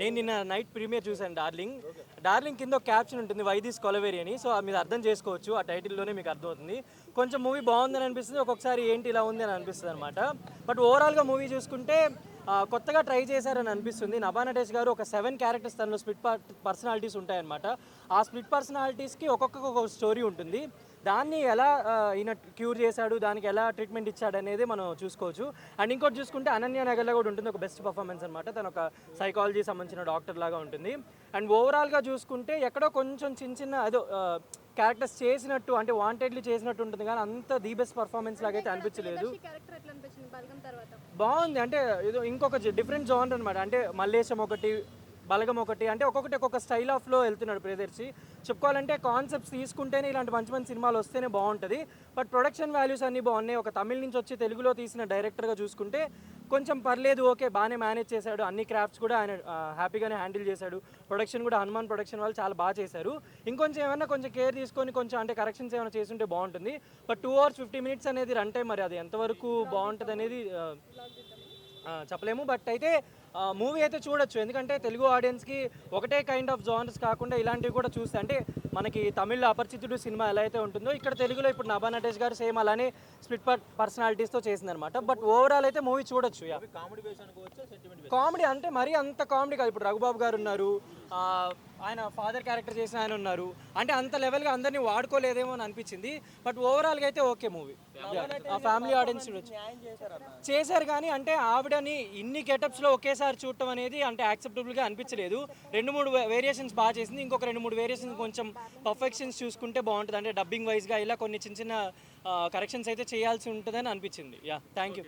నేను నిన్న night premier చూశాను డార్లింగ్. డార్లింగ్ కింద ఒక క్యాప్షన్ ఉంటుంది, వై దిస్ కొలవేరి అని. సో మీరు అర్థం చేసుకోవచ్చు, ఆ టైటిల్లోనే మీకు అర్థమవుతుంది. కొంచెం మూవీ బాగుందని అనిపిస్తుంది, ఒక్కొక్కసారి ఏంటి ఇలా ఉంది అని అనిపిస్తుంది అనమాట. బట్ ఓవరాల్గా మూవీ చూసుకుంటే కొత్తగా ట్రై చేశారని అనిపిస్తుంది. నభా నటేష్ గారు ఒక 7 క్యారెక్టర్స్ తనలో స్ప్లిట్ పర్సనాలిటీస్ ఉంటాయన్నమాట. ఆ స్ప్లిట్ పర్సనాలిటీస్కి ఒక్కొక్క స్టోరీ ఉంటుంది. దాన్ని ఎలా ఈయన క్యూర్ చేశాడు, దానికి ఎలా ట్రీట్మెంట్ ఇచ్చాడు అనేది మనం చూసుకోవచ్చు. అండ్ ఇంకోటి చూసుకుంటే అనన్య నగర్లో కూడా ఉంటుంది ఒక బెస్ట్ పర్ఫార్మెన్స్ అనమాట. తను ఒక సైకాలజీ సంబంధించిన డాక్టర్ లాగా ఉంటుంది. అండ్ ఓవరాల్గా చూసుకుంటే ఎక్కడో కొంచెం చిన్న అదో క్యారెక్టర్స్ చేసినట్టు, అంటే వాంటెడ్లీ చేసినట్టు ఉంటుంది, కానీ అంత ది బెస్ట్ పర్ఫార్మెన్స్ లాగా అయితే అనిపించలేదు. బాగుంది, అంటే ఏదో ఇంకొక డిఫరెంట్ జోనర్ అనమాట. అంటే మల్లేశం ఒకటి, బలగం ఒకటి, అంటే ఒక్కొక్క స్టైల్ ఆఫ్లో వెళ్తున్నాడు ప్రియదర్శి. చెప్పుకోవాలంటే కాన్సెప్ట్స్ తీసుకుంటేనే ఇలాంటి మంచి సినిమాలు వస్తేనే బాగుంటుంది. బట్ ప్రొడక్షన్ వాల్యూస్ అన్నీ బాగున్నాయి. ఒక తమిళ నుంచి వచ్చి తెలుగులో తీసిన డైరెక్టర్గా చూసుకుంటే కొంచెం పర్లేదు, ఓకే, బాగానే మేనేజ్ చేశాడు. అన్ని క్రాఫ్ట్స్ కూడా ఆయన హ్యాపీగానే హ్యాండిల్ చేశాడు. ప్రొడక్షన్ కూడా హనుమాన్ ప్రొడక్షన్ వాళ్ళు చాలా బాగా చేశారు. ఇంకొంచెం ఏమైనా కొంచెం కేర్ తీసుకొని కొంచెం అంటే కరెక్షన్స్ ఏమైనా చేస్తుంటే బాగుంటుంది. బట్ 2 hours 50 minutes అనేది రన్ టైం, మరి అది ఎంతవరకు బాగుంటుంది అనేది చెప్పలేము. బట్ అయితే మూవీ అయితే చూడొచ్చు, ఎందుకంటే తెలుగు ఆడియన్స్కి ఒకటే కైండ్ ఆఫ్ జానర్స్ కాకుండా ఇలాంటివి కూడా చూస్తే, అంటే మనకి తమిళ్లో అపరిచితుడు సినిమా ఎలా అయితే ఉంటుందో ఇక్కడ తెలుగులో ఇప్పుడు నభా నటేష్ గారు సేమ్ అలానే స్ప్లిట్ పర్సనాలిటీస్తో చేసిందనమాట. బట్ ఓవరాల్ అయితే మూవీ చూడొచ్చు. కామెడీ అంటే మరీ అంత కామెడీ కాదు. ఇప్పుడు రఘుబాబు గారు ఉన్నారు, ఆయన ఫాదర్ క్యారెక్టర్ చేసిన ఆయన ఉన్నారు, అంటే అంత లెవెల్గా అందరినీ వాడుకోలేదేమో అని అనిపించింది. బట్ ఓవరాల్గా అయితే ఓకే మూవీ, ఆ ఫ్యామిలీ ఆడియన్స్ చూడొచ్చు. చేశారు, కానీ అంటే ఆవిడని ఇన్ని గెటప్స్లో ఒకేసారి చూడటం అనేది అంటే యాక్సెప్టబుల్గా అనిపించలేదు. 2-3 వేరియేషన్స్ బాగా చేసింది, ఇంకొక 2-3 వేరియేషన్స్ కొంచెం పర్ఫెక్షన్స్ చూసుకుంటే బాగుంటుంది. అంటే డబ్బింగ్ వైజ్గా ఇలా కొన్ని చిన్న కరెక్షన్స్ అయితే చేయాల్సి ఉంటుందని అనిపించింది. Thank you.